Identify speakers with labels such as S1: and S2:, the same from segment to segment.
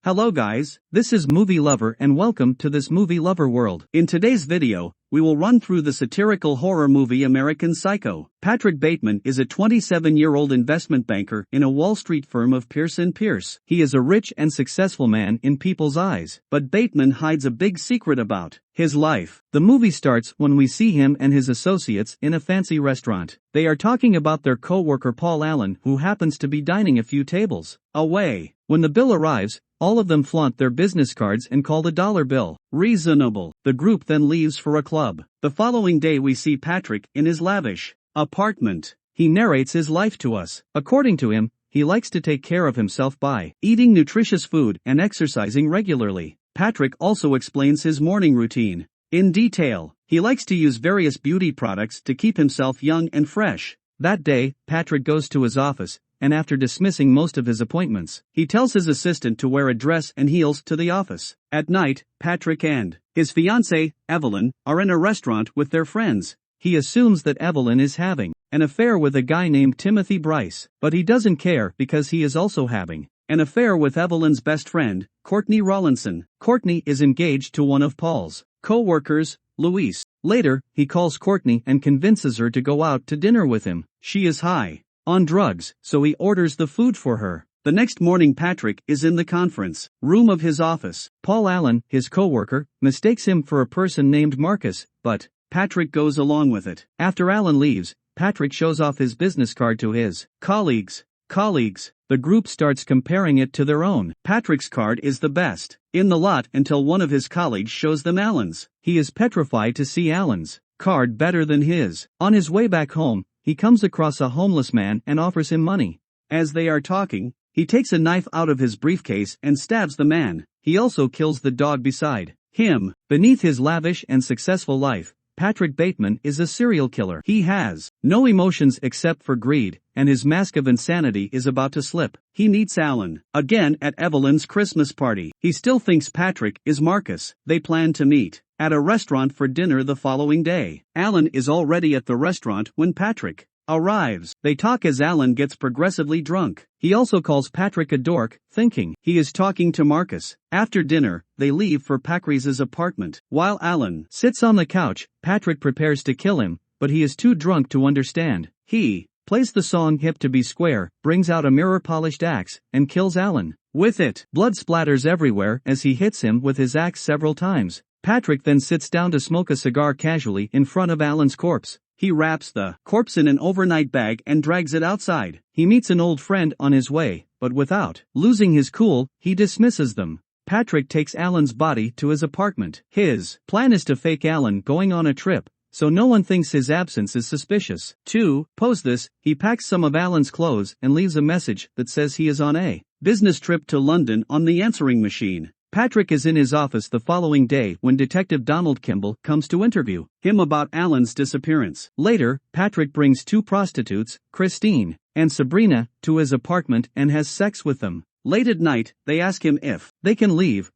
S1: Hello guys, this is Movie Lover and welcome to this Movie Lover world. In today's video, we will run through the satirical horror movie American Psycho. Patrick Bateman is a 27-year-old investment banker in a Wall Street firm of Pierce & Pierce. He is a rich and successful man in people's eyes, but Bateman hides a big secret about his life. The movie starts when we see him and his associates in a fancy restaurant. They are talking about their co-worker Paul Allen, who happens to be dining a few tables away. When the bill arrives, all of them flaunt their business cards and call the dollar bill reasonable. The group then leaves for a club. The following day we see Patrick in his lavish apartment. He narrates his life to us. According to him, he likes to take care of himself by eating nutritious food and exercising regularly. Patrick also explains his morning routine in detail. He likes to use various beauty products to keep himself young and fresh. That day, Patrick goes to his office, and after dismissing most of his appointments, he tells his assistant to wear a dress and heels to the office. At night, Patrick and his fiancée, Evelyn, are in a restaurant with their friends. He assumes that Evelyn is having an affair with a guy named Timothy Bryce, but he doesn't care because he is also having an affair with Evelyn's best friend, Courtney Rawlinson. Courtney is engaged to one of Paul's co-workers, Louise. Later, he calls Courtney and convinces her to go out to dinner with him. She is high on drugs, so he orders the food for her. The next morning Patrick is in the conference room of his office. Paul Allen, his co-worker, mistakes him for a person named Marcus, but Patrick goes along with it. After Allen leaves, Patrick shows off his business card to his colleagues. The group starts comparing it to their own. Patrick's card is the best in the lot until one of his colleagues shows them Allen's. He is petrified to see Allen's card better than his. On his way back home, he comes across a homeless man and offers him money. As they are talking, he takes a knife out of his briefcase and stabs the man. He also kills the dog beside him. Beneath his lavish and successful life, Patrick Bateman is a serial killer. He has no emotions except for greed, and his mask of insanity is about to slip. He meets Allen again at Evelyn's Christmas party. He still thinks Patrick is Marcus. They plan to meet at a restaurant for dinner the following day. Allen is already at the restaurant when Patrick arrives. They talk as Allen gets progressively drunk. He also calls Patrick a dork, thinking he is talking to Marcus. After dinner, they leave for Patrice's apartment. While Allen sits on the couch, Patrick prepares to kill him, but he is too drunk to understand. He plays the song Hip to Be Square, brings out a mirror-polished axe, and kills Allen with it. Blood splatters everywhere as he hits him with his axe several times. Patrick then sits down to smoke a cigar casually in front of Allen's corpse. He wraps the corpse in an overnight bag and drags it outside. He meets an old friend on his way, but without losing his cool, he dismisses them. Patrick takes Allen's body to his apartment. His plan is to fake Allen going on a trip, so no one thinks his absence is suspicious. To pose this, he packs some of Allen's clothes and leaves a message that says he is on a business trip to London on the answering machine. Patrick is in his office the following day when Detective Donald Kimball comes to interview him about Allen's disappearance. Later, Patrick brings two prostitutes, Christine and Sabrina, to his apartment and has sex with them. Late at night, they ask him if they can leave,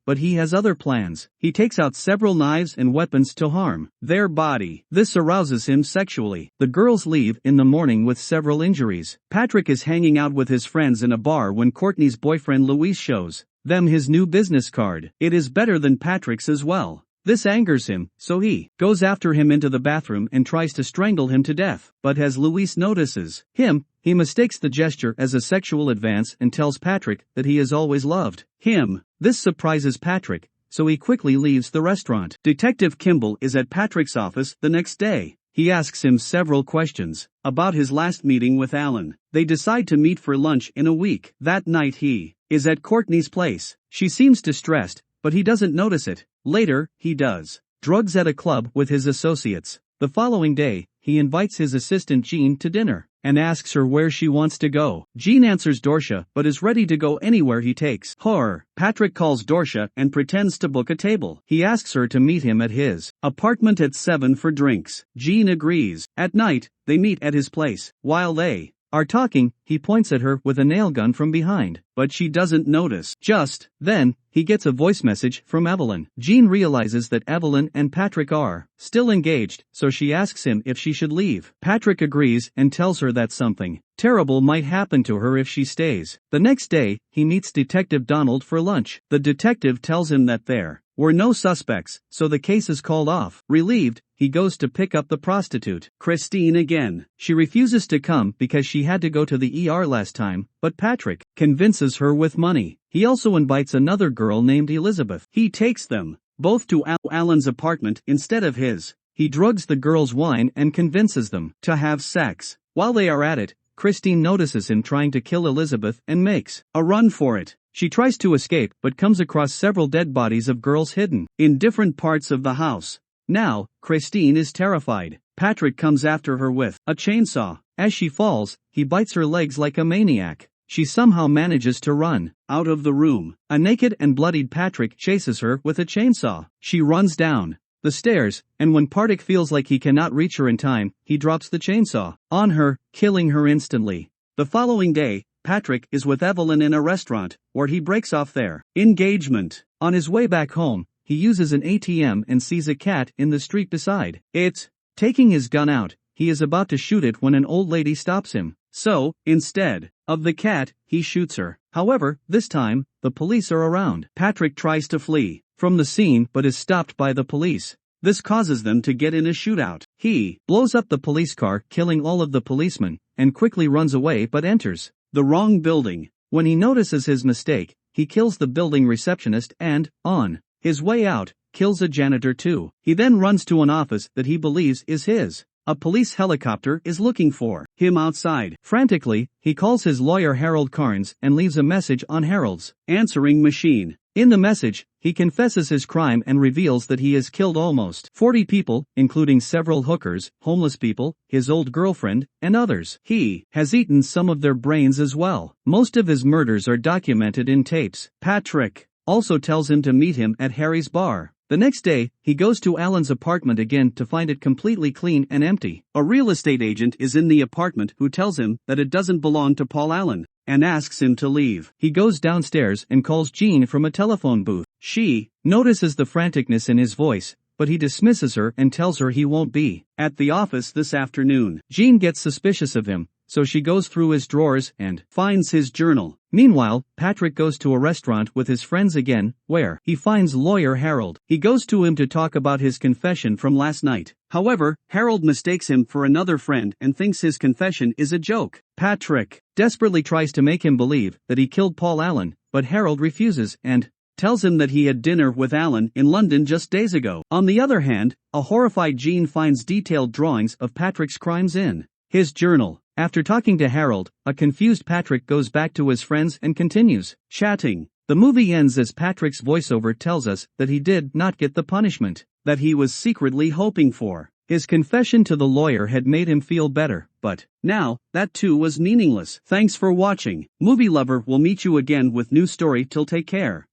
S1: but he has other plans. He takes out several knives and weapons to harm their body. This arouses him sexually. The girls leave in the morning with several injuries. Patrick is hanging out with his friends in a bar when Courtney's boyfriend Louise shows them his new business card. It is better than Patrick's as well. This angers him, so he goes after him into the bathroom and tries to strangle him to death. But as Louise notices him, he mistakes the gesture as a sexual advance and tells Patrick that he has always loved him. This surprises Patrick, so he quickly leaves the restaurant. Detective Kimball is at Patrick's office the next day. He asks him several questions about his last meeting with Allen. They decide to meet for lunch in a week. That night he is at Courtney's place. She seems distressed, but he doesn't notice it. Later, he does drugs at a club with his associates. The following day, he invites his assistant Jean to dinner and asks her where she wants to go. Jean answers Dorcia but is ready to go anywhere he takes her. Patrick calls Dorcia and pretends to book a table. He asks her to meet him at his apartment at 7 for drinks. Jean agrees. At night, they meet at his place. While they are talking, he points at her with a nail gun from behind, but she doesn't notice. Just then, he gets a voice message from Evelyn. Jean realizes that Evelyn and Patrick are still engaged, so she asks him if she should leave. Patrick agrees and tells her that something terrible might happen to her if she stays. The next day, he meets Detective Donald for lunch. The detective tells him that there were no suspects, so the case is called off. Relieved, he goes to pick up the prostitute, Christine, again. She refuses to come because she had to go to the ER last time, but Patrick convinces her with money. He also invites another girl named Elizabeth. He takes them both to Alan's apartment instead of his. He drugs the girls' wine and convinces them to have sex. While they are at it, Christine notices him trying to kill Elizabeth and makes a run for it. She tries to escape but comes across several dead bodies of girls hidden in different parts of the house. Now, Christine is terrified. Patrick comes after her with a chainsaw. As she falls, he bites her legs like a maniac. She somehow manages to run out of the room. A naked and bloodied Patrick chases her with a chainsaw. She runs down the stairs, and when Patrick feels like he cannot reach her in time, he drops the chainsaw on her, killing her instantly. The following day, Patrick is with Evelyn in a restaurant, where he breaks off their engagement. On his way back home, he uses an ATM and sees a cat in the street beside it. Taking his gun out, he is about to shoot it when an old lady stops him. So, instead of the cat, he shoots her. However, this time, the police are around. Patrick tries to flee from the scene but is stopped by the police. This causes them to get in a shootout. He blows up the police car, killing all of the policemen, and quickly runs away but enters the wrong building. When he notices his mistake, he kills the building receptionist and, on his way out, kills a janitor too. He then runs to an office that he believes is his. A police helicopter is looking for him outside. Frantically, he calls his lawyer Harold Carnes and leaves a message on Harold's answering machine. In the message, he confesses his crime and reveals that he has killed almost 40 people, including several hookers, homeless people, his old girlfriend, and others. He has eaten some of their brains as well. Most of his murders are documented in tapes. Patrick also tells him to meet him at Harry's bar. The next day, he goes to Alan's apartment again to find it completely clean and empty. A real estate agent is in the apartment who tells him that it doesn't belong to Paul Allen, and asks him to leave. He goes downstairs and calls Jean from a telephone booth. She notices the franticness in his voice, but he dismisses her and tells her he won't be at the office this afternoon. Jean gets suspicious of him, so she goes through his drawers and finds his journal. Meanwhile, Patrick goes to a restaurant with his friends again, where he finds lawyer Harold. He goes to him to talk about his confession from last night. However, Harold mistakes him for another friend and thinks his confession is a joke. Patrick desperately tries to make him believe that he killed Paul Allen, but Harold refuses and tells him that he had dinner with Allen in London just days ago. On the other hand, a horrified Jean finds detailed drawings of Patrick's crimes in his journal. After talking to Harold, a confused Patrick goes back to his friends and continues chatting. The movie ends as Patrick's voiceover tells us that he did not get the punishment that he was secretly hoping for. His confession to the lawyer had made him feel better, but now, that too was meaningless. Thanks for watching. Movie Lover will meet you again with new story till take care.